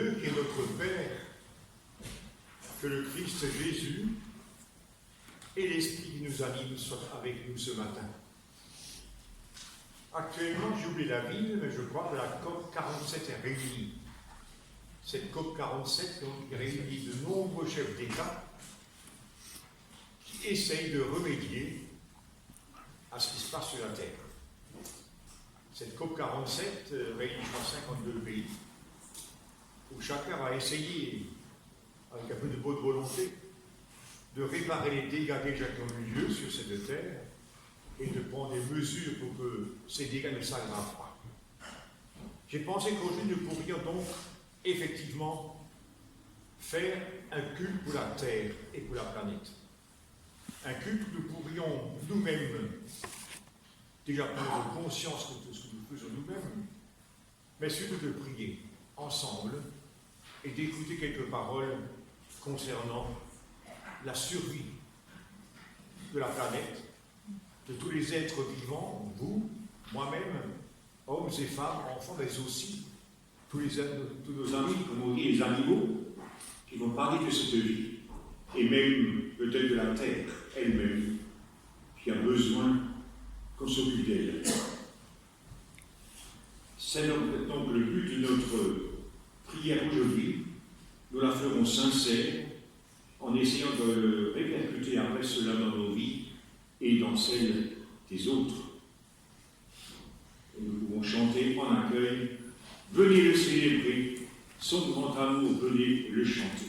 Dieu qui est notre Père, que le Christ Jésus et l'Esprit qui nous anime soient avec nous ce matin. Actuellement, j'ai oublié la ville, mais je crois que la COP 47 est réunie. Cette COP 47 réunit de nombreux chefs d'État qui essayent de remédier à ce qui se passe sur la Terre. Cette COP 47 réunit, je crois, 52 pays, où chacun va essayer, avec un peu de bonne volonté, de réparer les dégâts déjà qui ont eu lieu sur cette terre et de prendre des mesures pour que ces dégâts ne s'aggravent pas. J'ai pensé qu'aujourd'hui nous pourrions donc effectivement faire un culte pour la terre et pour la planète. Un culte que nous pourrions nous-mêmes déjà prendre conscience de ce que nous faisons nous-mêmes, mais surtout de prier ensemble et d'écouter quelques paroles concernant la survie de la planète, de tous les êtres vivants, vous, moi-même, hommes et femmes, enfants, mais aussi tous nos amis, comme on dit, les animaux, qui vont parler de cette vie, et même peut-être de la terre elle-même, qui a besoin qu'on s'occupe d'elle. C'est donc le but de notre prière aujourd'hui. Nous la ferons sincère, en essayant de répercuter après cela dans nos vies et dans celles des autres. Et nous pouvons chanter en accueil, venez le célébrer, son grand amour, venez le chanter.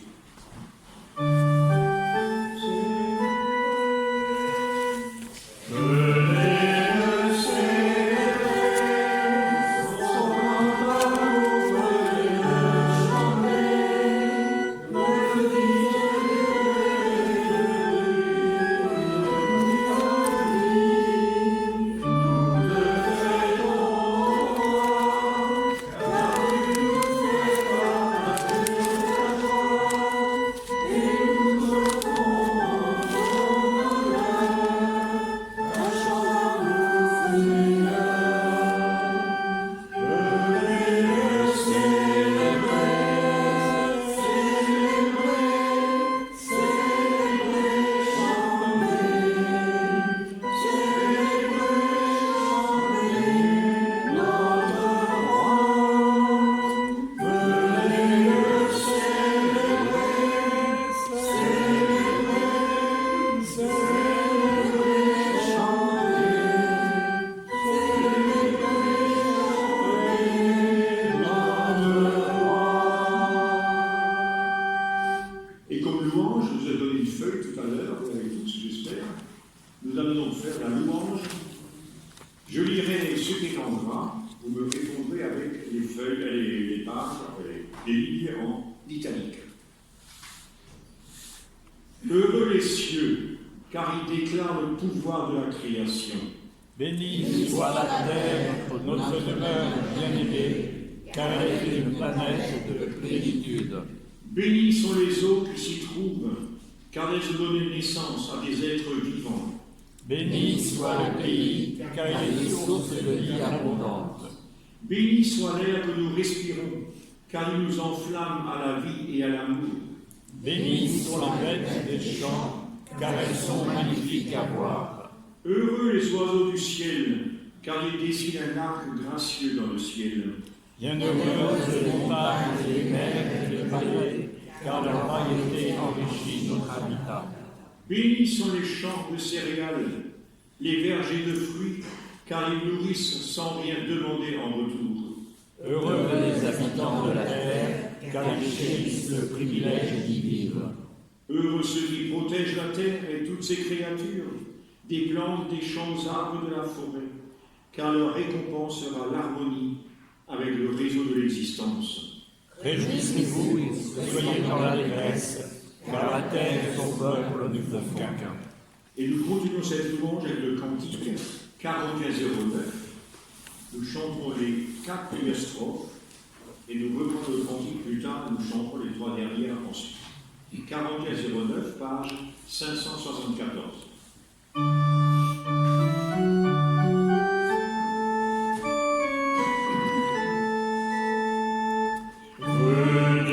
Bénie soit la terre, notre demeure bien-aimée, car elle est une planète de plénitude. Bénis sont les eaux qui s'y trouvent, car elles ont donné naissance à des êtres vivants. Béni soit le pays, car il est source de vie abondante. Béni soit l'air que nous respirons, car il nous enflamme à la vie et à l'amour. Bénis sont les bêtes des champs, car elles sont magnifiques à voir. Heureux les oiseaux du ciel, car ils dessinent un arc gracieux dans le ciel. Bienheureuses les montagnes, les mers et les vallées, car leur variété enrichit notre habitat. Bénis sont les champs de céréales, les vergers de fruits, car ils nourrissent sans rien demander en retour. Heureux les habitants de la terre, car ils chérissent le privilège d'y vivre. Heureux ceux qui protègent la terre et toutes ses créatures, des plantes, des champs, arbres de la forêt, car leur récompense sera l'harmonie avec le réseau de l'existence. Réjouissez-vous et soyez dans l'allégresse, car la terre et son peuple ne peuvent qu'un. Et nous continuons cette louange avec le cantique 4109. Nous chantons les 4 premières strophes et nous reprendrons le cantique plus tard, nous chanterons les 3 dernières ensuite. 4109, page 574. Venez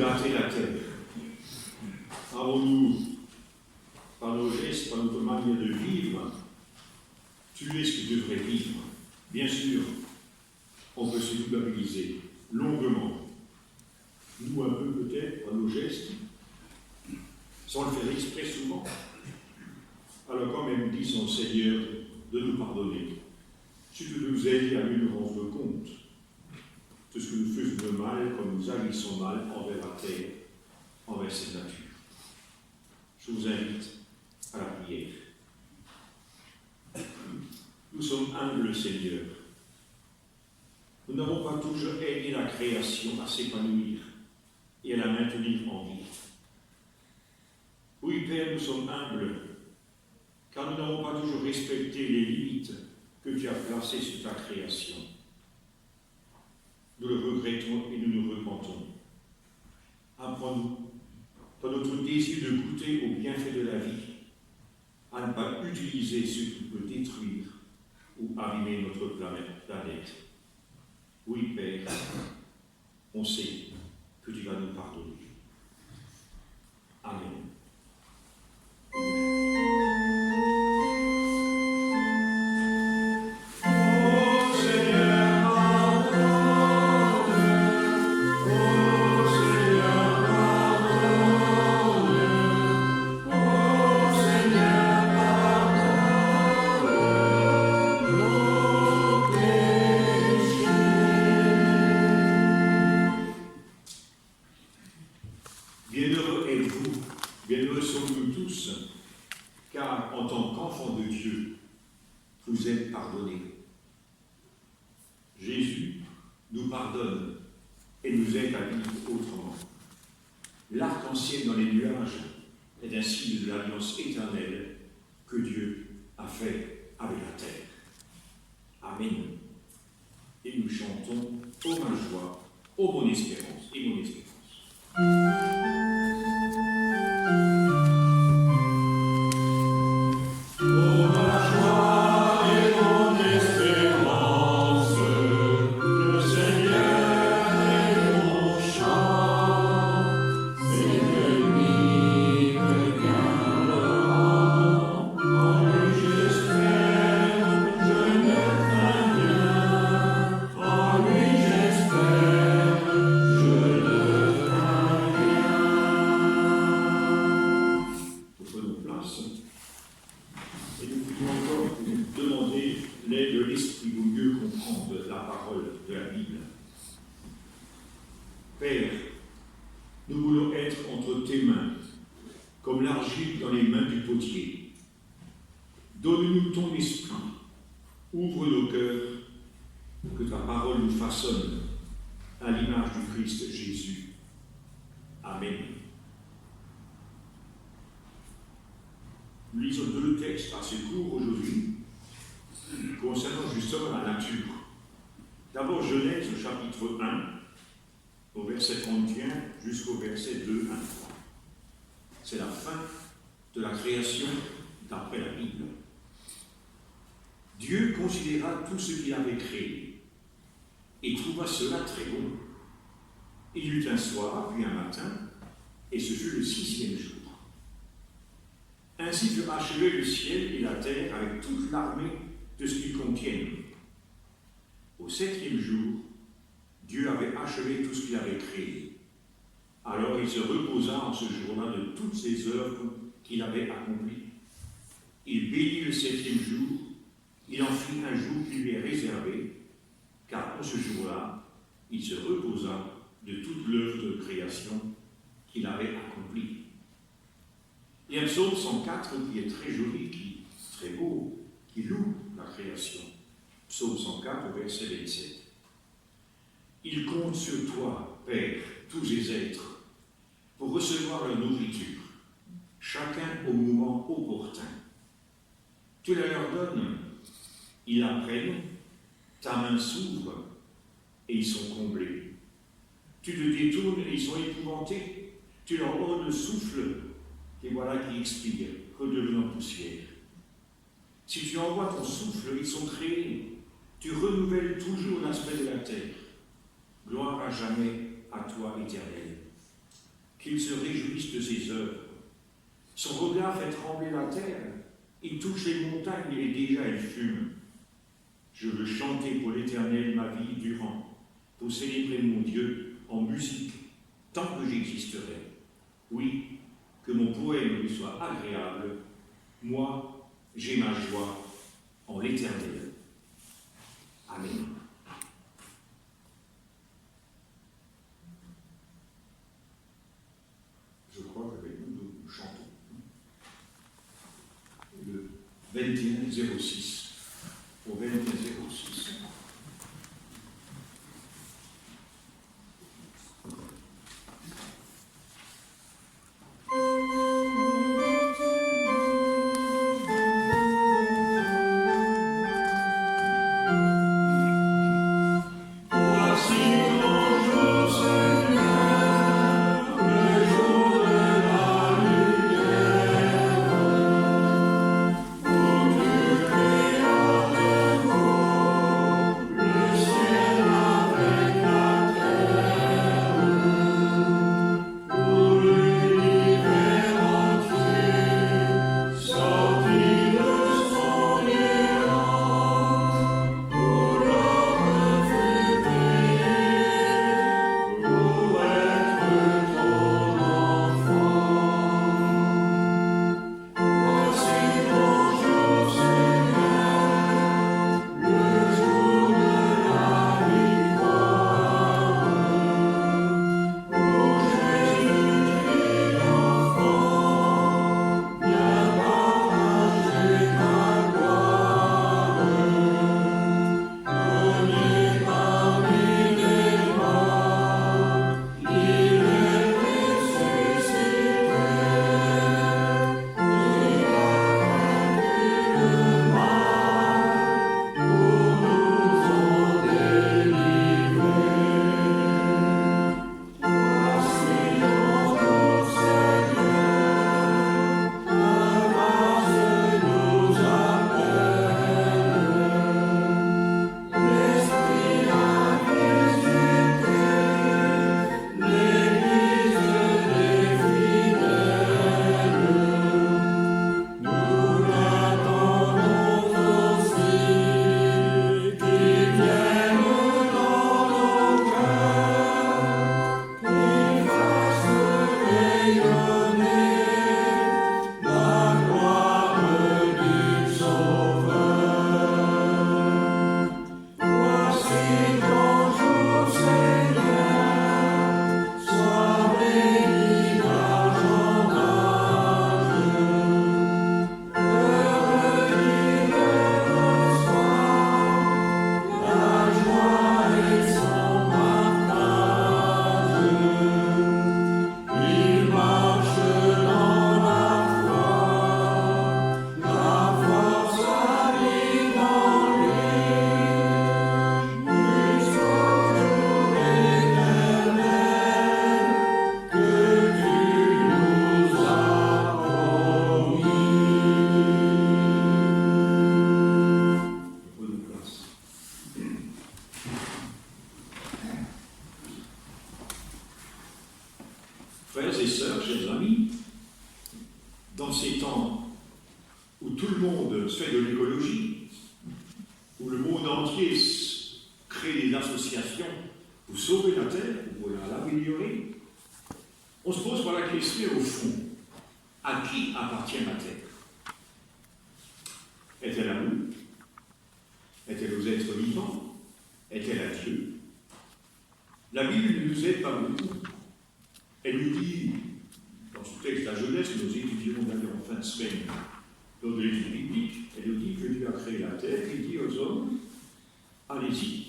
gâter la terre? Avons-nous, par nos gestes, par notre manière de vivre, tué ce qui devrait vivre? Bien sûr, on peut se culpabiliser longuement. Nous, un peu peut-être, par nos gestes, sans le faire exprès souvent. Alors quand même, dit son Seigneur de nous pardonner, ce que nous aide à mieux nous rendre compte de ce que nous faisons de mal, quand nous agissons mal envers la terre, envers cette nature. Je vous invite à la prière. Nous sommes humbles, Seigneur. Nous n'avons pas toujours aidé la création à s'épanouir et à la maintenir en vie. Oui, Père, nous sommes humbles, car nous n'avons pas toujours respecté les limites que tu as placées sur ta création. Nous le regrettons et nous nous repentons. Apprends-nous, dans notre désir de goûter aux bienfaits de la vie, à ne pas utiliser ce qui peut détruire ou abîmer notre planète. Oui, Père, on sait que tu vas nous pardonner. Amen. Bienheureux êtes-vous, bienheureux sommes-nous tous, car en tant qu'enfants de Dieu, vous êtes pardonnés. Jésus nous pardonne et nous aide à vivre autrement. L'arc-en-ciel dans les nuages est un signe de l'alliance éternelle que Dieu a fait avec la terre. Amen. Et nous chantons ô ma joie, ô mon espérance et mon espérance. Et nous pouvons encore demander l'aide de l'Esprit pour mieux comprendre la parole de la Bible. Père, nous voulons être entre tes mains, comme l'argile dans les mains du potier. Donne-nous ton esprit, ouvre nos cœurs, que ta parole nous façonne à l'image du Christ Jésus. Amen. Nous lisons deux textes assez courts aujourd'hui, concernant justement la nature. D'abord, Genèse au chapitre 1, au verset 31 jusqu'au verset 2, 1, 3. C'est la fin de la création d'après la Bible. Dieu considéra tout ce qu'il avait créé et trouva cela très bon. Il y eut un soir, puis un matin, et ce fut le 6e jour. Ainsi furent achevés le ciel et la terre avec toute l'armée de ce qu'ils contiennent. Au 7e jour, Dieu avait achevé tout ce qu'il avait créé. Alors il se reposa en ce jour-là de toutes ses œuvres qu'il avait accomplies. Il bénit le 7e jour, il en fit un jour qui lui est réservé, car en ce jour-là, il se reposa de toute l'œuvre de création qu'il avait accomplie. Il y a un psaume 104 qui est très joli, très beau, qui loue la création. Psaume 104 au verset 27. Il compte sur toi, Père, tous les êtres, pour recevoir leur nourriture, chacun au moment opportun. Tu la leur donnes, ils la prennent, ta main s'ouvre et ils sont comblés. Tu te détournes et ils sont épouvantés. Tu leur donnes le souffle et voilà qui expire, redevenant poussière. Si tu envoies ton souffle, ils sont créés. Tu renouvelles toujours l'aspect de la terre. Gloire à jamais à toi, Éternel. qu'il se réjouisse de ses œuvres. Son regard fait trembler la terre, il touche les montagnes et déjà elles fument. Je veux chanter pour l'Éternel ma vie durant, pour célébrer mon Dieu en musique, tant que j'existerai. Oui, que mon poème lui soit agréable. Moi, j'ai ma joie en l'Éternel. Amen. Je crois qu'avec nous chantons le 21-06 au 21-06. Frères et sœurs, chers amis, dans ces temps où tout le monde fait de l'écologie, où le monde entier crée des associations pour sauver la Terre, pour l'améliorer, on se pose par la question au fond, à qui appartient la Terre? Est-elle à nous? Est-elle aux êtres vivants? Est-elle à Dieu? La Bible ne nous aide pas beaucoup. Elle nous dit, dans ce texte La Jeunesse, que nous étudierons d'ailleurs en fin de semaine, lors de l'étude biblique, elle nous dit que Dieu a créé la terre et dit aux hommes, allez-y.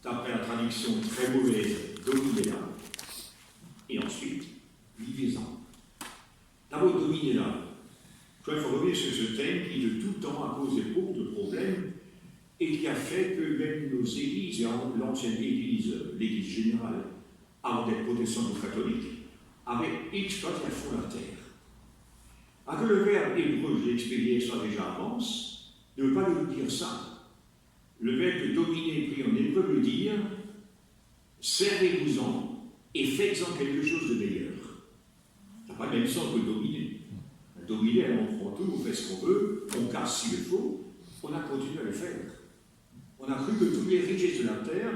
D'après la traduction très mauvaise, dominez-la, et ensuite, vivez-en. D'abord, dominez-la. Il faut revenir sur ce thème qui, de tout temps, a causé beaucoup de problèmes et qui a fait que même nos églises, et l'ancienne église, l'église générale, avant d'être protestante ou catholique, avaient exploité à fond la terre. Alors que le verbe hébreu, je l'ai expliqué ça déjà avance, ne veut pas nous dire ça. Le verbe dominer pris en hébreu veut dire servez-vous-en et faites-en quelque chose de meilleur. Ça n'a pas le même sens que dominer. Dominer, on prend tout, on fait ce qu'on veut, on casse s'il le faut, on a continué à le faire. On a cru que toutes les richesses de la terre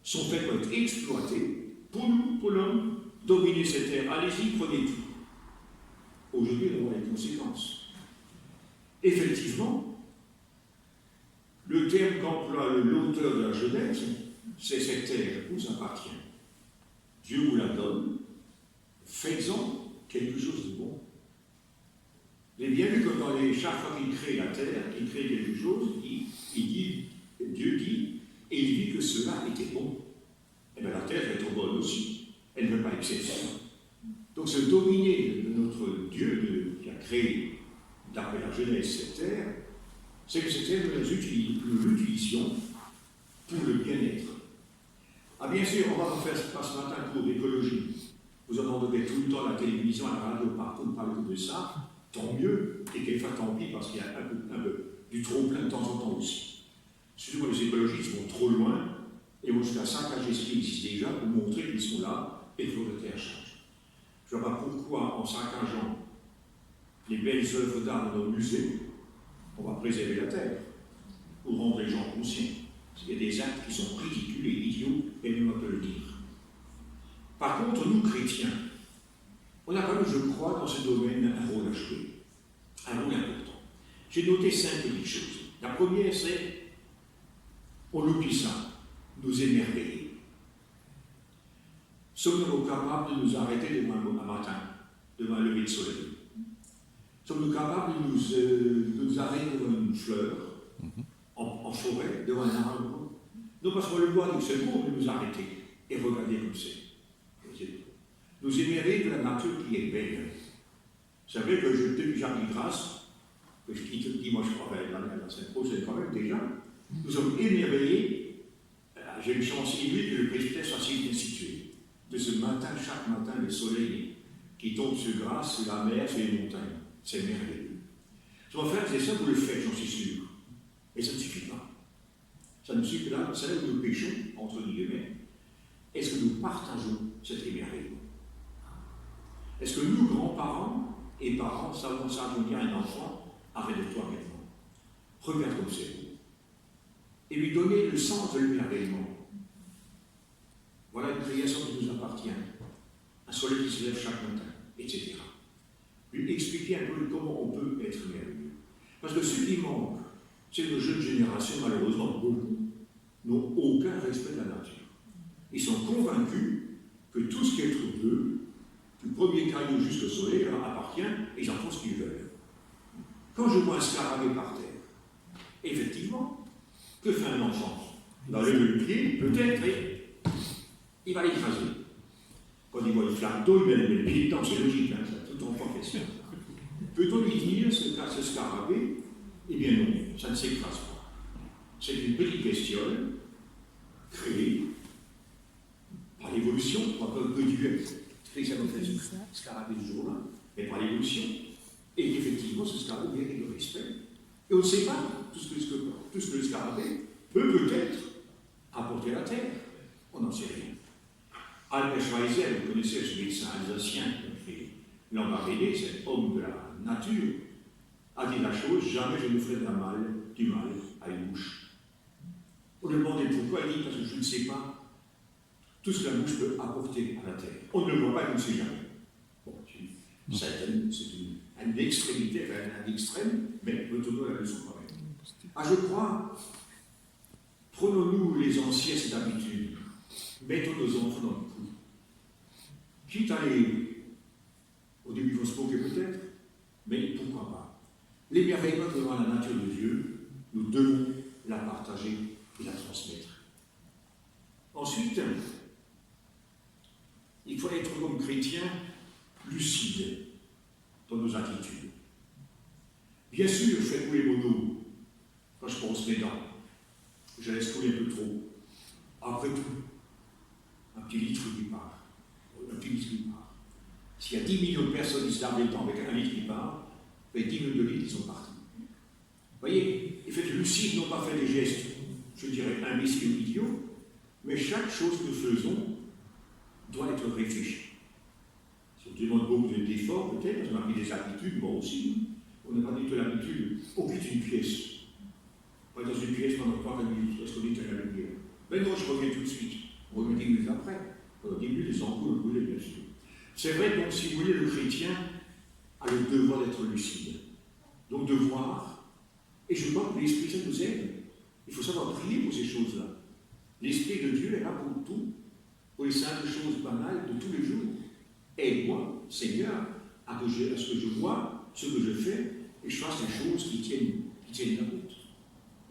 sont faites pour être exploitées, pour nous, pour l'homme, dominer cette terre. Allez-y, prenez tout. Aujourd'hui, on voit les conséquences. Effectivement, le terme qu'emploie l'auteur de la Genèse, c'est cette terre vous appartient. Dieu vous la donne, faites-en quelque chose de bon. Vous avez bien vu que chaque fois qu'il crée la terre, il crée quelque chose, Dieu dit, et il dit que cela était bon. Et bien la terre va être bonne aussi. Elle ne veut pas exception. Donc ce dominer de notre Dieu qui a créé, d'après la Genèse, cette terre, c'est que cette terre, nous l'utilisions pour le bien-être. Ah bien sûr, on va faire pas ce matin un cours d'écologie. Vous entendrez tout le temps à la télévision, à la radio, partout, on parle de ça. Tant mieux, et quelquefois tant pis, parce qu'il y a un peu du trop-plein de temps en temps aussi. Souvent, les écologistes vont trop loin et vont jusqu'à saccager ce qui existe déjà pour montrer qu'ils sont là et que la terre change. Je ne vois pas pourquoi, en saccageant les belles œuvres d'art dans nos musées, on va préserver la terre pour rendre les gens conscients. Il y a des actes qui sont ridicules et idiots, et nous on peut le dire. Par contre, nous, chrétiens, on a quand même, je crois, dans ce domaine, un rôle à jouer, un rôle important. J'ai noté 5 petites choses. La première, c'est, on oublie ça, nous émerveiller. Sommes-nous capables de nous arrêter devant un matin, devant un lever de soleil? Sommes-nous capables de nous arrêter devant une fleur, en forêt, devant un arbre? Non, parce qu'on le voit, nous c'est bon de nous arrêter et regarder comme c'est. Nous émerveiller de la nature qui est belle. Vous savez que depuis Jardin de Grâce, que je quitte le dimanche prochain, la semaine prochaine quand même déjà, nous sommes émerveillés. J'ai une chance inouïe que le presbytère soit si bien situé. De ce matin, chaque matin, le soleil qui tombe sur Grâce, sur la mer, sur les montagnes. C'est merveilleux. Mon frère, c'est ça, vous le faites, j'en suis sûr. Mais ça ne suffit pas. Ça ne suffit pas. C'est là où nous péchons, entre guillemets. Est-ce que nous partageons cet émerveillement? Est-ce que nous, grands-parents et parents, savons dire à un enfant, arrête-toi maintenant. Regarde comme c'est beau. Et lui donner le sens de l'émerveillement. Voilà une création qui nous appartient. Un soleil qui se lève chaque matin, etc. Lui expliquer un peu comment on peut être merveilleux. Parce que ce qui manque, c'est que nos jeunes générations, malheureusement, beaucoup, n'ont aucun respect de la nature. Ils sont convaincus que tout ce qui est autour d'eux, du premier caillou jusqu'au soleil, leur appartient et ils en font ce qu'ils veulent. Quand je vois un scarabée par terre, effectivement, que fait un enfant? Il va lever le pied, peut-être, et il va l'écraser. Quand il voit une flamme d'eau, il met le pied dedans, c'est logique, hein, ça, tout enfant fait ça. Peut-on lui dire ce scarabée? Eh bien non, ça ne s'écrase pas. C'est une petite bestiole créée par l'évolution, pas que Dieu fait que ça nous fait ce scarabée du jour-là, mais par l'évolution. Et effectivement, ce scarabée mérite le respect. Et on ne sait pas tout ce que le scarabée peut peut-être apporter à la terre. On n'en sait rien. Albert Schweitzer, vous connaissez ce médecin alsacien qui fait l'embarrassé, cet homme de la nature, a dit la chose, jamais je ne ferai du mal à une mouche. On lui demandait pourquoi, il dit parce que je ne sais pas tout ce que la mouche peut apporter à la terre. On ne le voit pas, on ne sait jamais. Bon, c'est une extrémité, un extrême, mais retenons la leçon quand même. Ah, je crois, prenons-nous les anciennes habitudes, mettons nos enfants dans le coup. Quitte à les. Au début, ils vont se moquer peut-être, mais pourquoi pas. L'émerveillement devant la nature de Dieu, nous devons la partager et la transmettre. Ensuite, il faut être comme chrétien lucide dans nos attitudes. Bien sûr, je fais couler mon eau quand je pense mes dents. Je laisse couler un peu trop. Après tout, un petit litre qui part. Un petit litre qui part. S'il y a 10 millions de personnes qui se lavent les dents avec un litre qui part, ben 10 millions de litres qui sont partis. Vous voyez, et faites lucide, non pas faire des gestes, je dirais imbéciles ou idiots, mais chaque chose que nous faisons doit être réfléchi. Si on demande beaucoup d'efforts, peut-être, on a pris des habitudes, moi aussi. On n'a pas du tout l'habitude, on quitte une pièce. Pas dans une pièce pendant 3 minutes, est-ce qu'on est à la lumière? Mais non, je reviens tout de suite. On revient 10 minutes après. Au début, les ampoules brûlaient, bien sûr. C'est vrai, donc, si vous voulez, le chrétien a le devoir d'être lucide. Donc, de voir. Et je crois que l'Esprit Saint nous aide. Il faut savoir prier pour ces choses-là. L'Esprit de Dieu est là pour tout, pour les simples choses banales de tous les jours. Aide-moi, Seigneur, à ce que je vois, ce que je fais, et je fasse des choses qui tiennent la route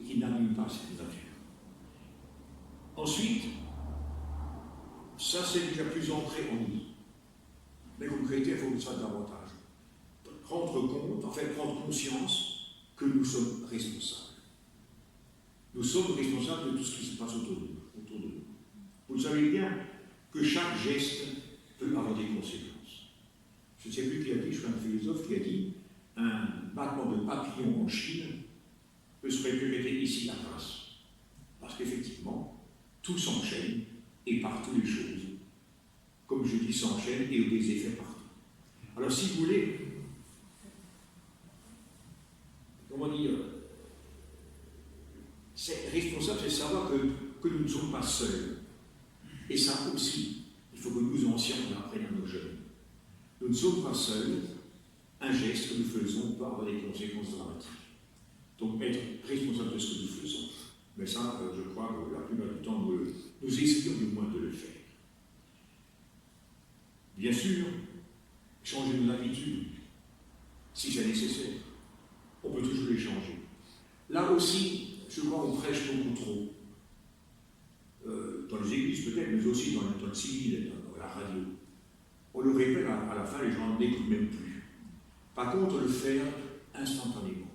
et qui n'abîment pas cette nature. Ensuite, ça c'est déjà plus ancré en nous. Mais comme chrétien, il faut que ça davantage. Prendre conscience que nous sommes responsables. Nous sommes responsables de tout ce qui se passe autour de nous. Vous savez bien que chaque geste peut avoir des conséquences. Je ne sais plus qui a dit, je suis un philosophe qui a dit un battement de papillon en Chine peut se répéter ici à Grasse. Parce qu'effectivement, tout s'enchaîne et partout les choses, comme je dis, s'enchaînent et ont des effets partout. Alors si vous voulez, comment dire, c'est responsable, c'est savoir que nous ne sommes pas seuls. Et ça aussi, il faut que nous anciens on apprenne à nos jeunes. Nous ne sommes pas seuls, un geste que nous faisons peut avoir des conséquences dramatiques. Donc être responsable de ce que nous faisons. Mais ça, je crois que la plupart du temps, nous essayons du moins de le faire. Bien sûr, changer nos habitudes, si c'est nécessaire. On peut toujours les changer. Là aussi, je crois qu'on prêche beaucoup trop. Dans les églises peut-être, mais aussi dans le civil, dans la radio. On le répète à la fin, les gens n'écoutent même plus. Par contre, le faire instantanément.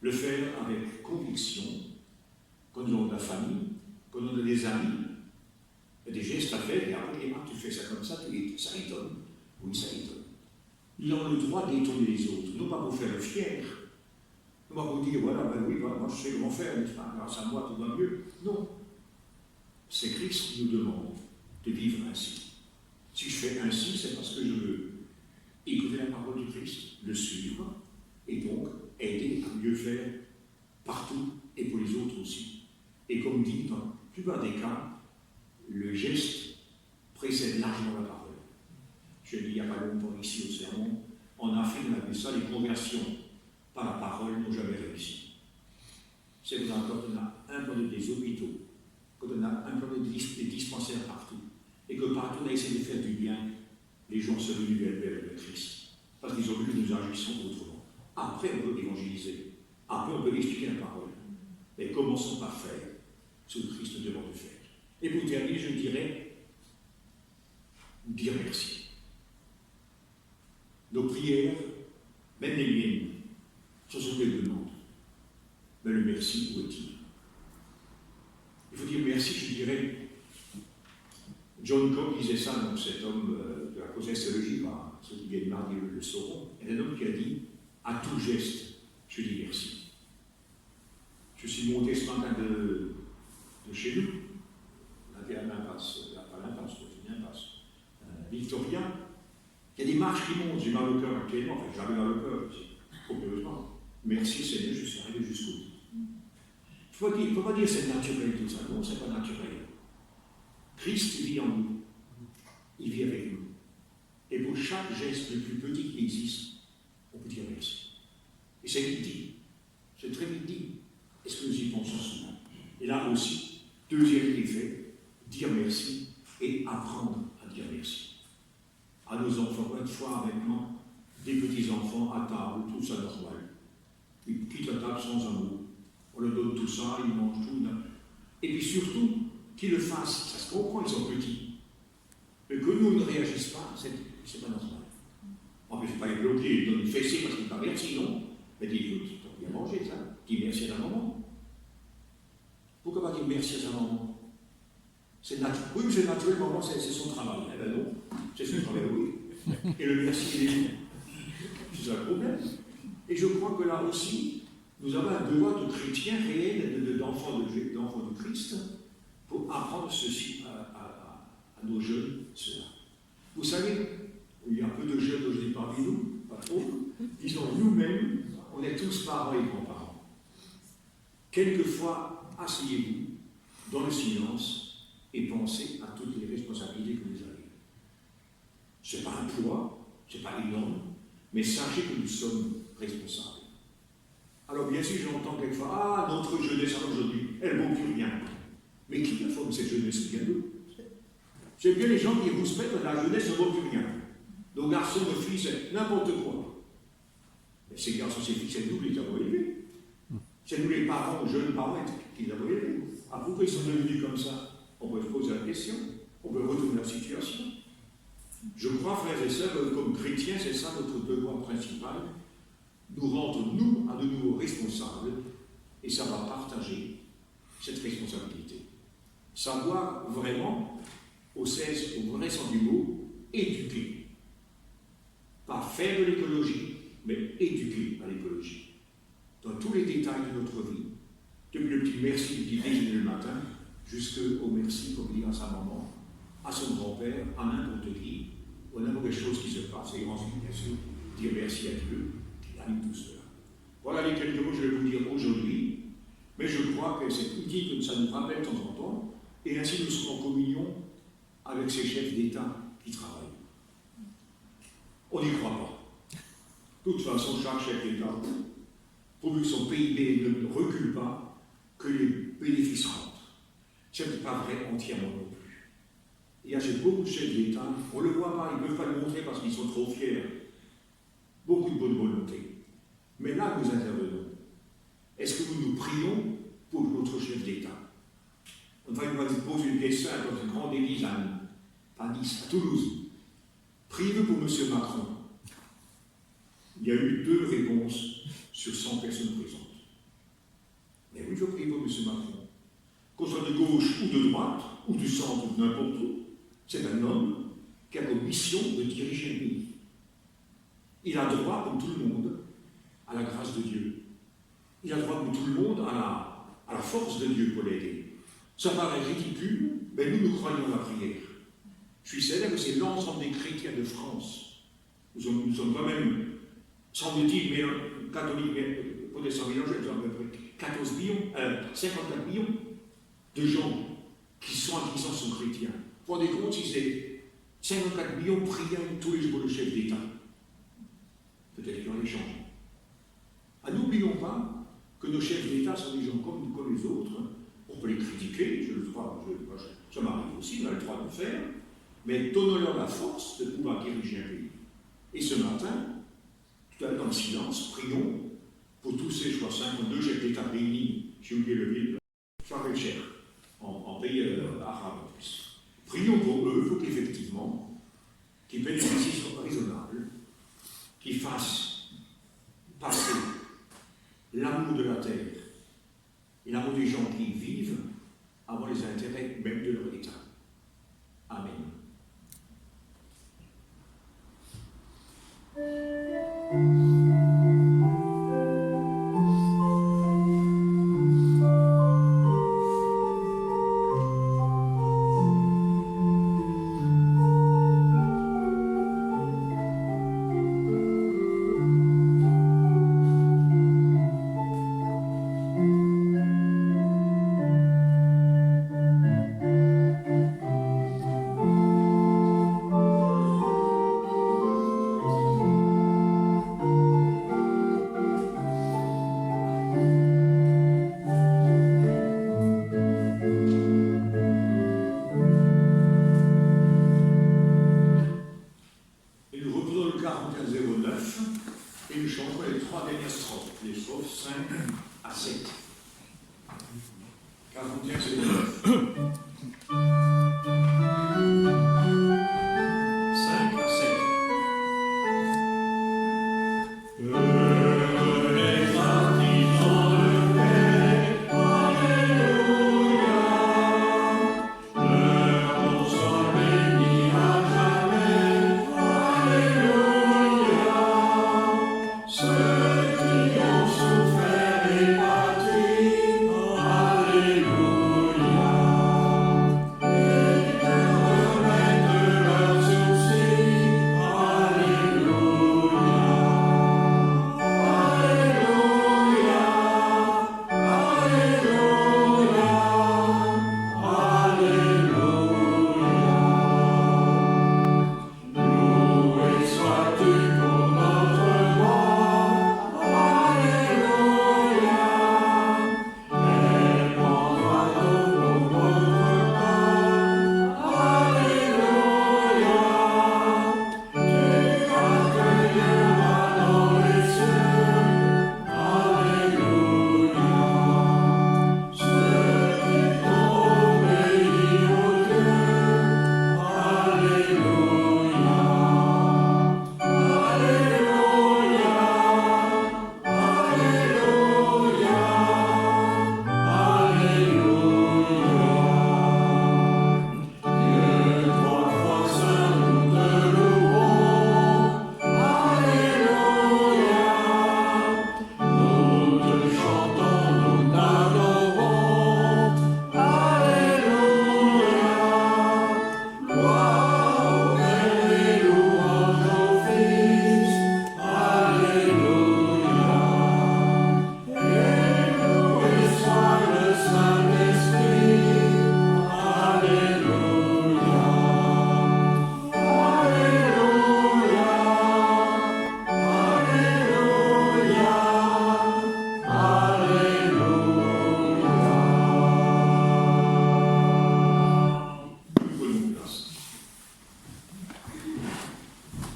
Le faire avec conviction, quand on a de la famille, quand on a des amis, il y a des gestes à faire, et après, tu fais ça comme ça, ça étonne. Oui, ça étonne. Ils ont le droit d'étonner les autres, non pas pour faire le fier, non pas pour dire, voilà, ben oui, moi je sais comment faire, n'est-ce pas, grâce à moi tout va mieux. Non. C'est Christ qui nous demande de vivre ainsi. Si je fais ainsi, c'est parce que je veux écouter la parole du Christ, le suivre, et donc aider à mieux faire partout et pour les autres aussi. Et comme dit, dans la plupart des cas, le geste précède largement la parole. Je l'ai dit il n'y a pas longtemps ici au sermon, en Afrique, on appelle ça les conversions par la parole n'ont jamais réussi. C'est quand on a implanté des hôpitaux, quand on a implanté des dispensaires partout, et que partout on a essayé de faire du bien, les gens se venus vers le Christ. Parce qu'ils ont vu que nous agissons autrement. Après, on peut évangéliser. Après, on peut expliquer la parole. Mais commençons par faire ce que Christ nous demande de faire. Et pour terminer, je dirais dire merci. Nos prières, même les miennes, ce sont des demandes. Mais le merci, où est-il? Il faut dire merci, je dirais. John Cobb disait ça, donc cet homme de la causerie théologique, ceux qui viennent mardi le sauront. Il y a un homme qui a dit à tout geste, je dis merci. Je suis monté ce matin de chez nous, on avait l'impasse, pas l'impasse, c'est une impasse, Victoria. Il y a des marches qui montent, j'ai mal au cœur actuellement, enfin j'avais mal au cœur aussi, heureusement. Merci Seigneur, je suis arrivé jusqu'au bout. Il ne faut pas dire c'est naturel tout ça, non, c'est pas naturel. Christ vit en nous, il vit avec nous. Et pour chaque geste le plus petit qui existe, on peut dire merci. Et c'est vite dit, c'est très vite dit. Est-ce que nous y pensons souvent? Et là aussi, deuxième effet, dire merci et apprendre à dire merci. À nos enfants, une fois maintenant, des petits-enfants à table, tout ça normal. Ils quittent la table sans amour. On leur donne tout ça, ils mangent tout. Et puis surtout, qu'ils le fassent, ça se comprend, ils sont petits. Mais que nous ne réagissions pas, c'est pas normal. En plus, je ne vais pas les bloquer, ils donnent une fessée parce qu'ils ne parlent merci, non. Mais dis, écoute, tu as bien mangé ça. Dis merci à ta maman. Pourquoi pas dire merci à sa maman? C'est naturel. Oui, c'est naturel, maman, c'est son travail. Eh bien non, c'est son travail, oui. Et le merci, il est où? C'est ça le problème. Et je crois que là aussi, nous avons un devoir de chrétien réel, d'enfants du Christ, pour apprendre ceci à à nos jeunes sœurs. Vous savez, il y a un peu de jeunes aujourd'hui parmi nous, pas trop. Disons, nous-mêmes, on est tous parents et grands-parents. Quelquefois, asseyez-vous dans le silence et pensez à toutes les responsabilités que vous avez. Ce n'est pas un poids, ce n'est pas énorme, mais sachez que nous sommes responsables. Alors bien sûr, j'entends quelquefois, ah, notre jeunesse aujourd'hui, elle ne vaut plus rien. Mais qui forme cette jeunesse? C'est bien nous. C'est bien les gens qui vous se mettent, la jeunesse ne vaut plus rien. Nos garçons, nos filles, c'est n'importe quoi. Mais ces garçons, ces filles, c'est nous qui les avons élevés. C'est nous les parents, jeunes parents, qui les avons élevés. Ah, pourquoi ils sont devenus comme ça? On peut se poser la question, on peut retourner la situation. Je crois, frères et sœurs, comme chrétiens, c'est ça notre devoir principal, nous rendre, nous, à de nouveau responsables, et ça va partager cette responsabilité. Savoir vraiment, au vrai sens du mot, éduquer. Pas faire de l'écologie, mais éduquer à l'écologie. Dans tous les détails de notre vie. Depuis le petit merci du petit déjeuner le matin, jusqu'au merci qu'on dit à sa maman, à son grand-père, à n'importe qui, ou à n'importe quelle chose qui se passe, et ensuite, bien sûr, dire merci à Dieu, qui anime tout cela. Voilà les quelques mots que je vais vous dire aujourd'hui, mais je crois que c'est utile que ça nous rappelle de temps en temps, et ainsi nous serons en communion avec ces chefs d'État qui travaillent. On n'y croit pas. De toute façon, chaque chef d'État, pourvu que son PIB ne recule pas, que les bénéfices rentrent. Ce n'est pas vrai entièrement non plus. Il y a chez beaucoup de chefs d'État, on ne le voit pas, ils ne peuvent pas le montrer parce qu'ils sont trop fiers. Beaucoup de bonne volonté. Mais là, nous intervenons. Est-ce que nous prions pour notre chef d'État? On va nous poser une question dans une grande église à Nice, à Toulouse. Priez-vous pour M. Macron. Il y a eu 2 réponses sur 100 personnes présentes. Mais oui, je prie pour M. Macron. Qu'on soit de gauche ou de droite, ou du centre, ou n'importe où, c'est un homme qui a comme mission de diriger le pays. Il a droit, comme tout le monde, à la grâce de Dieu. Il a droit, comme tout le monde, à la force de Dieu pour l'aider. Ça paraît ridicule, mais nous croyons la prière. Je suis célèbre, c'est l'ensemble des chrétiens de France. Nous sommes quand même, semble-t-il, mais catholiques, mais pour des 100 millions, j'ai besoin de 14 millions, 54 millions de gens qui sont chrétiens. Vous vous rendez compte si c'est 54 millions priant tous les jours le chef d'État? Peut-être qu'il y en a changé. N'oublions pas que nos chefs d'État sont des gens comme les autres. On peut les critiquer, je le crois, ça m'arrive aussi, on a le droit de le faire, mais donnons-leur la force de pouvoir diriger un pays. Et ce matin, tout à l'heure dans le silence, prions pour tous ces, je crois, 52 chefs d'État réunis, j'ai oublié le ville, Sharm el-Sheikh, en pays arabe en plus. Prions pour eux, pour qu'effectivement, qu'ils prennent des décisions raisonnables, qu'ils fassent passer l'amour de la terre et l'amour des gens qui y vivent avant les intérêts même de leur État. Amen.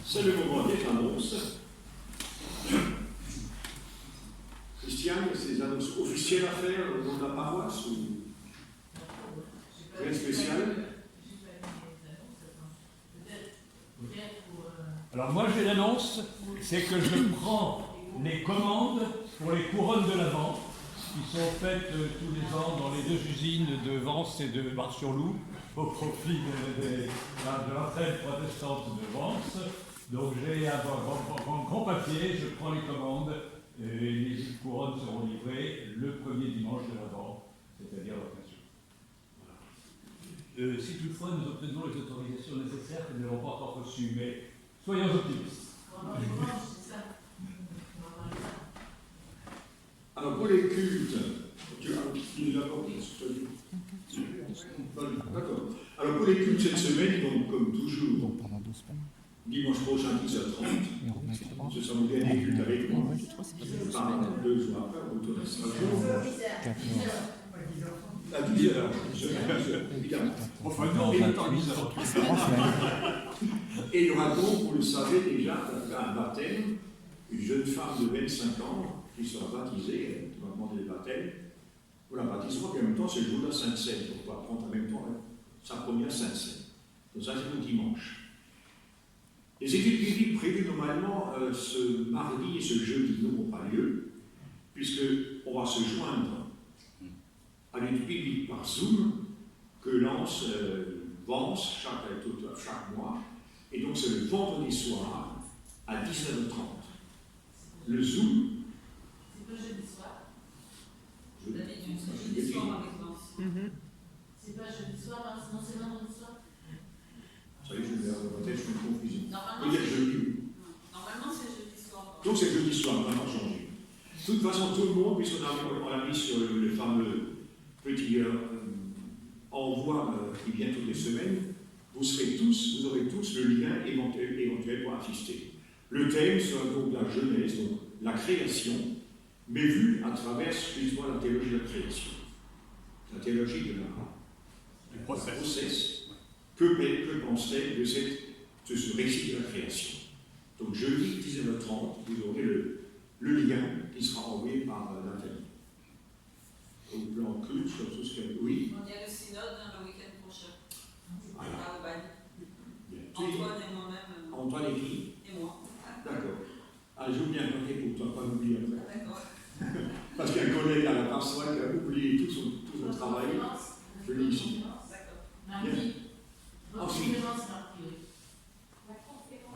C'est le moment des annonces. Christiane, c'est des annonces officielles à faire au nom de la paroisse ou rien de spécial? Alors moi j'ai l'annonce, c'est que je prends les commandes pour les couronnes de l'Avent, qui sont faites tous les ans dans les deux usines de Vence et de Bar-sur-Loup, au profit de l'entraide protestante de Vence. Donc j'ai un grand papier, je prends les commandes, et les couronnes seront livrées le premier dimanche de l'Avent, c'est-à-dire la Passion. Si toutefois nous obtenons les autorisations nécessaires que nous n'avons pas encore reçues, mais soyons optimistes. Alors pour les cultes, d'accord. Alors pour les cultes cette semaine, donc comme toujours, dimanche prochain 10h30, ce sont bien des cultes avec moi. Par 2 jours après, on retourne à à 10h, évidemment. Enfin non, on attend 10 heures. Et il y aura donc, vous le savez déjà, un baptême, une jeune femme de 25 ans qui sera baptisée, qui va demander le baptême. Vous la baptiserez, puis en même temps, c'est le jour de la Sainte-Seine. On va prendre en même temps sa première Sainte-Seine. Donc ça, c'est le dimanche. Les études bibliques prévues normalement ce mardi et ce jeudi n'auront pas lieu, puisqu'on va se joindre à l'étude biblique par Zoom que lance Vence chaque mois. Et donc c'est le vendredi soir à 19h30. Le Zoom. C'est pas jeudi soir. D'habitude, c'est jeudi soir avec Vence. C'est pas jeudi soir, non, c'est vendredi soir. Ça y est, peut-être je fais une confusion. Normalement, c'est jeudi soir. Donc c'est jeudi soir, vraiment changé. De toute façon, tout le monde, puisqu'on l'a mis sur le fameux petit envoi qui vient toutes les semaines, vous aurez tous le lien éventuel pour assister. Le thème sera donc la jeunesse, donc la création, mais vu à travers justement la théologie de la création. La théologie du process. Que pense-t-elle de ce récit de la création? Donc jeudi 19h30, vous aurez le lien qui sera envoyé par Nathalie. Au plan culte, sur tout ce qu'elle... Oui. On y a le synode le week-end prochain. Voilà. À Aubagne. Antoine et moi-même. Antoine et qui? Et moi. D'accord. Ah, j'ai oublié un paquet pour ne pas l'oublier après. D'accord. Parce qu'il y a un collègue à la Passoire qui a oublié tout son travail. Je lis ici. Mardi. On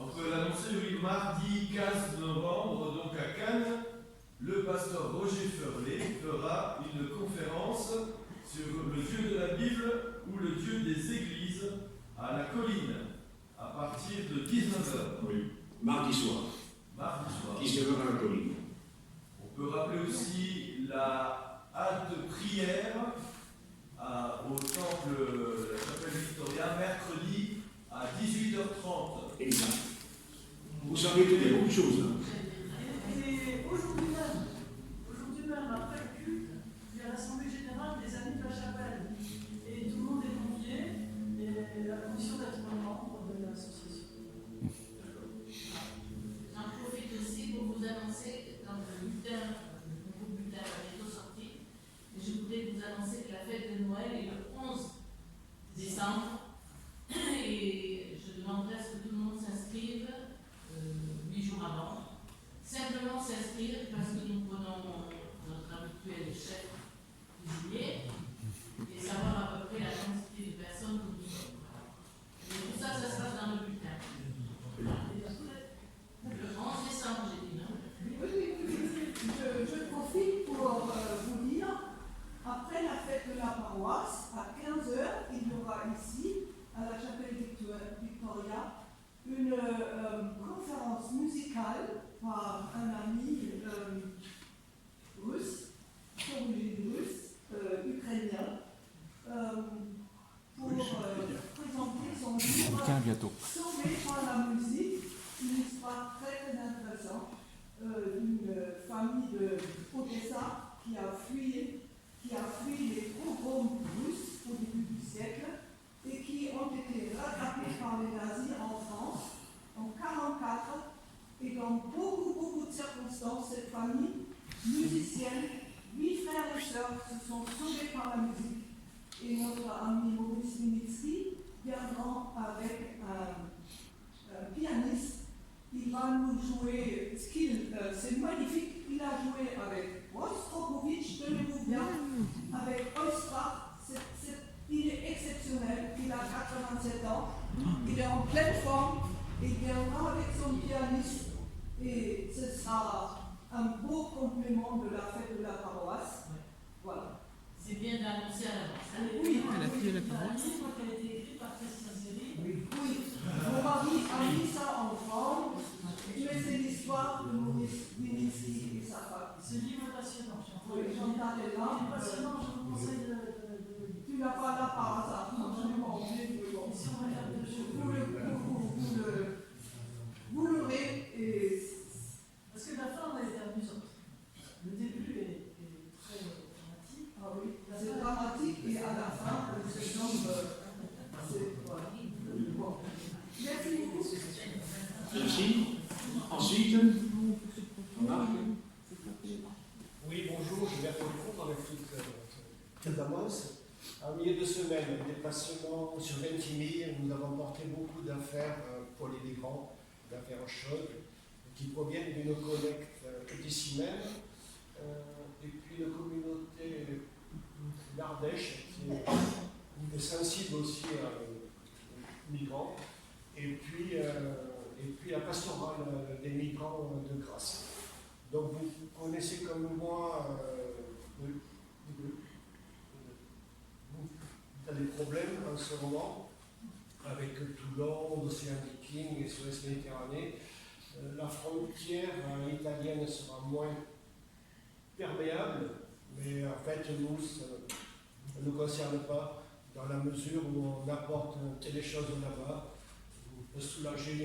peut l'annoncer, oui, mardi 15 novembre, donc à Cannes, le pasteur Roger Feurlet fera une conférence sur le Dieu de la Bible ou le Dieu des Églises à la colline, à partir de 19h. Oui, mardi soir. Mardi soir. 19h à la colline. On peut rappeler aussi la halte prière au temple de la chapelle Victoria, mercredi à 18h30. Exact. Vous savez qu'il y a beaucoup de choses. Et aujourd'hui même, après le culte, il y a l'Assemblée générale des Amis de la Chapelle. Et tout le monde est convié, et la condition d'être membre de l'association. J'en profite aussi pour vous annoncer, dans le bulletin, le nouveau bulletin est bientôt sorti, et je voulais vous annoncer que la fête de Noël est le 11 décembre, et je demanderai à ce que tout le monde s'inscrive 8 jours avant. Simplement s'inscrire parce que nous prenons notre habituel chef cuisinier et savoir à peu près la quantité de personnes que nous sommes. Et tout ça, ça se passe dans le bulletin. Le 11 décembre, j'ai dit, non? Oui. Je profite pour vous dire, après la fête de la paroisse, à 15h, il y aura ici, à la chapelle Victoria, une conférence musicale par un ami russe, d'origine russe, ukrainien, pour présenter son livre Sauvé par la musique, une histoire très intéressante d'une famille de Odessa qui a fui les pogroms russes au début du siècle et qui ont été rattrapés par les nazis en France en 1944 musiciennes, 8 frères et sœurs se sont sauvés par la musique. Et notre ami Maurice Minitsky viendra avec un pianiste. Il va nous jouer, c'est magnifique, il a joué avec Rostropovitch, tenez-vous bien, avec Oistrakh, il est exceptionnel, il a 87 ans, il est en pleine forme, il viendra avec son pianiste et ce sera un beau complément de la fête de la paroisse. Voilà. C'est bien d'annoncer à l'avance. Oui, À la fille de la La paroisse. livre qui a été écrit par Christian Zéry. oui. Mon mari a mis ça en forme, mais c'est l'histoire de Maurice Minitsky et sa femme. Ce livre est passionnant. Oui, Chantal est Il là. est passionnant, je vous conseille de le lire. Tu n'as pas là par hasard, absolument oublié de le voir. Si on regarde le jeu. Vous l'aurez et Parce que la fin a été amusante. Le début est très dramatique. ah oui, c'est dramatique et à la fin, c'est comme voilà. Bon. Merci beaucoup. Merci. Ensuite, Marc. Oui, bonjour, je viens répondre dans la petite annonce. En milieu de semaine, déplacement sur Ventimille, nous avons porté beaucoup d'affaires pour les migrants, d'affaires chaudes, qui proviennent d'une collecte d'ici même, et puis la communauté d'Ardèche, qui est sensible aussi aux migrants, et puis la pastorale des migrants de Grasse. Donc vous connaissez comme moi, vous avez des problèmes en ce moment avec Toulon, l'océan Viking et SOS Méditerranée. La frontière italienne sera moins perméable, mais en fait nous, ça ne nous concerne pas dans la mesure où on apporte telle chose là-bas pour soulager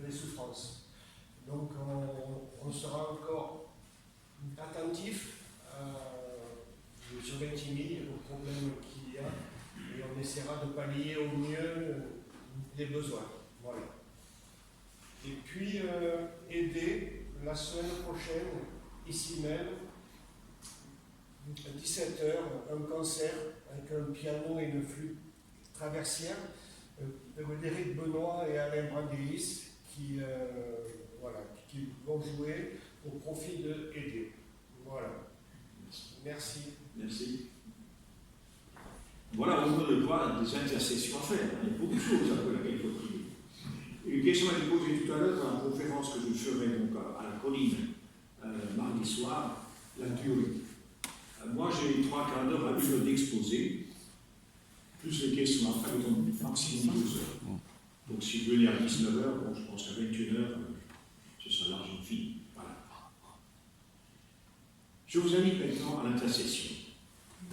les souffrances. Donc on sera encore attentif sur Ventimille aux problèmes qu'il y a et on essaiera de pallier au mieux les besoins. Voilà. Et puis aider la semaine prochaine, ici même, à 17h, un concert avec un piano et une flûte traversière de Frédéric Benoît et Alain Brandeis qui vont jouer au profit de aider. Voilà. Merci. Merci. Voilà au nom de quoi des intercessions à faire. Il y a beaucoup de choses après laquelle il faut prier. Une question a été posée tout à l'heure dans la conférence que je ferai donc à la colline mardi soir, la durée. Moi j'ai 3 quarts d'heure à 1 heure d'exposer, plus les questions après, donc maximum 2 heures. Donc si vous venez à 19h, bon, je pense qu'à 21h, ce sera largement fini. Voilà. Je vous invite maintenant à l'intercession.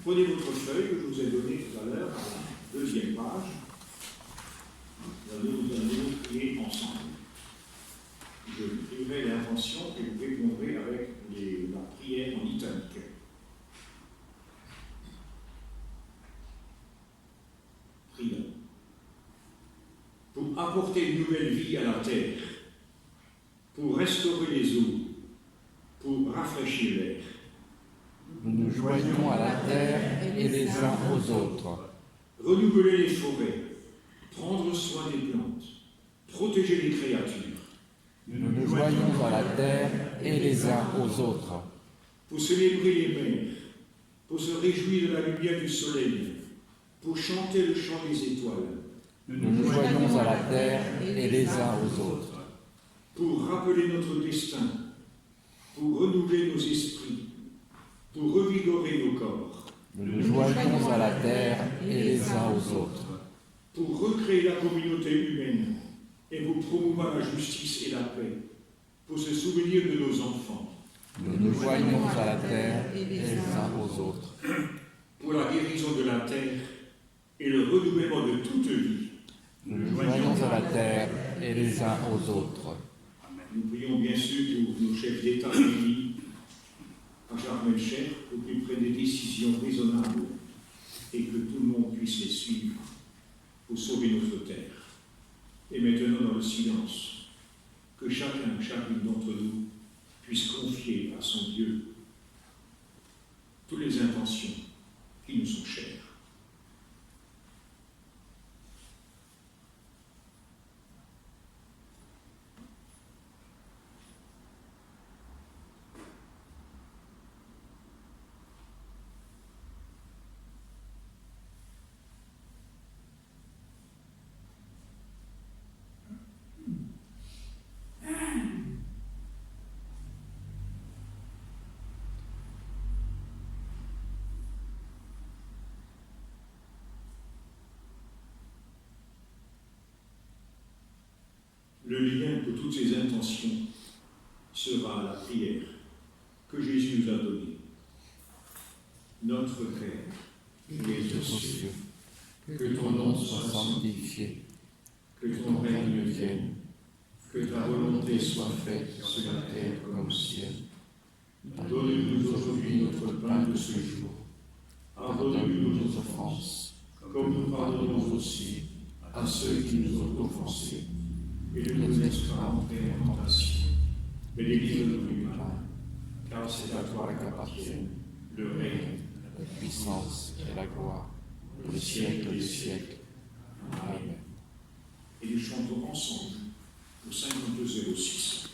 Prenez votre feuille que je vous ai donnée tout à l'heure, à la 2e page. Nous allons prier ensemble. Je prierai l'intention et vous répondrez avec la prière en italique. Prions. Pour apporter une nouvelle vie à la terre, pour restaurer les eaux, pour rafraîchir l'air. Nous nous joignons à la terre et les uns aux autres. Renouveler les forêts, prendre soin des plantes, protéger les créatures. Nous nous joignons à la terre et les uns aux autres. Pour célébrer les mers, pour se réjouir de la lumière du soleil, pour chanter le chant des étoiles. Nous nous joignons à la terre et les uns aux autres. Pour rappeler notre destin, pour renouveler nos esprits, pour revigorer nos corps. Nous nous joignons à la terre et les uns aux autres. Pour recréer la communauté humaine et pour promouvoir la justice et la paix, pour se souvenir de nos enfants. Nous nous joignons à la terre et les uns aux autres. Pour la guérison de la terre et le renouvellement de toute vie. Nous nous joignons à la terre et les uns aux autres. Nous prions bien sûr pour nos chefs d'État réunis à Sharm-el-Sheikh pour qu'ils prennent des décisions raisonnables et que tout le monde puisse les suivre pour sauver notre terre. Et maintenant, dans le silence, que chacune d'entre nous puisse confier à son Dieu toutes les intentions qui nous sont chères. Le lien de toutes ces intentions sera la prière que Jésus nous a donnée. Notre Père, qui es aux cieux, que ton nom soit sanctifié, que ton règne vienne, que ta volonté soit faite sur la terre comme au ciel. Donne-nous aujourd'hui notre pain de ce jour. Pardonne-nous nos offenses, comme nous pardonnons aussi à ceux qui nous ont offensés. et ne nous laisse pas entrer en tentation, mais délivre-nous du mal. Car c'est à toi qu'appartiennent Le règne, la puissance et la gloire, pour les siècles des siècles. Amen. et nous chantons ensemble au 5206.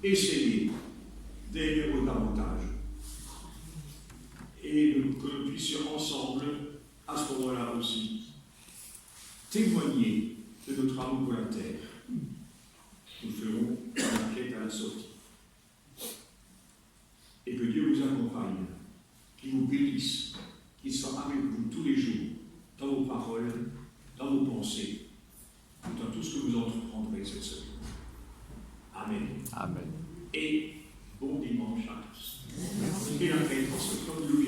essayer d'aimer davantage et que nous puissions ensemble, à ce moment-là aussi, témoigner de notre amour pour la terre. Nous ferons la quête à la sortie. Et que Dieu vous accompagne, qu'il vous bénisse, qu'il soit avec vous tous les jours, dans vos paroles, dans vos pensées, dans tout ce que vous entreprendrez cette semaine. Amen. Amen. Et bon dimanche à tous. Et la fête en ce temps de Louis.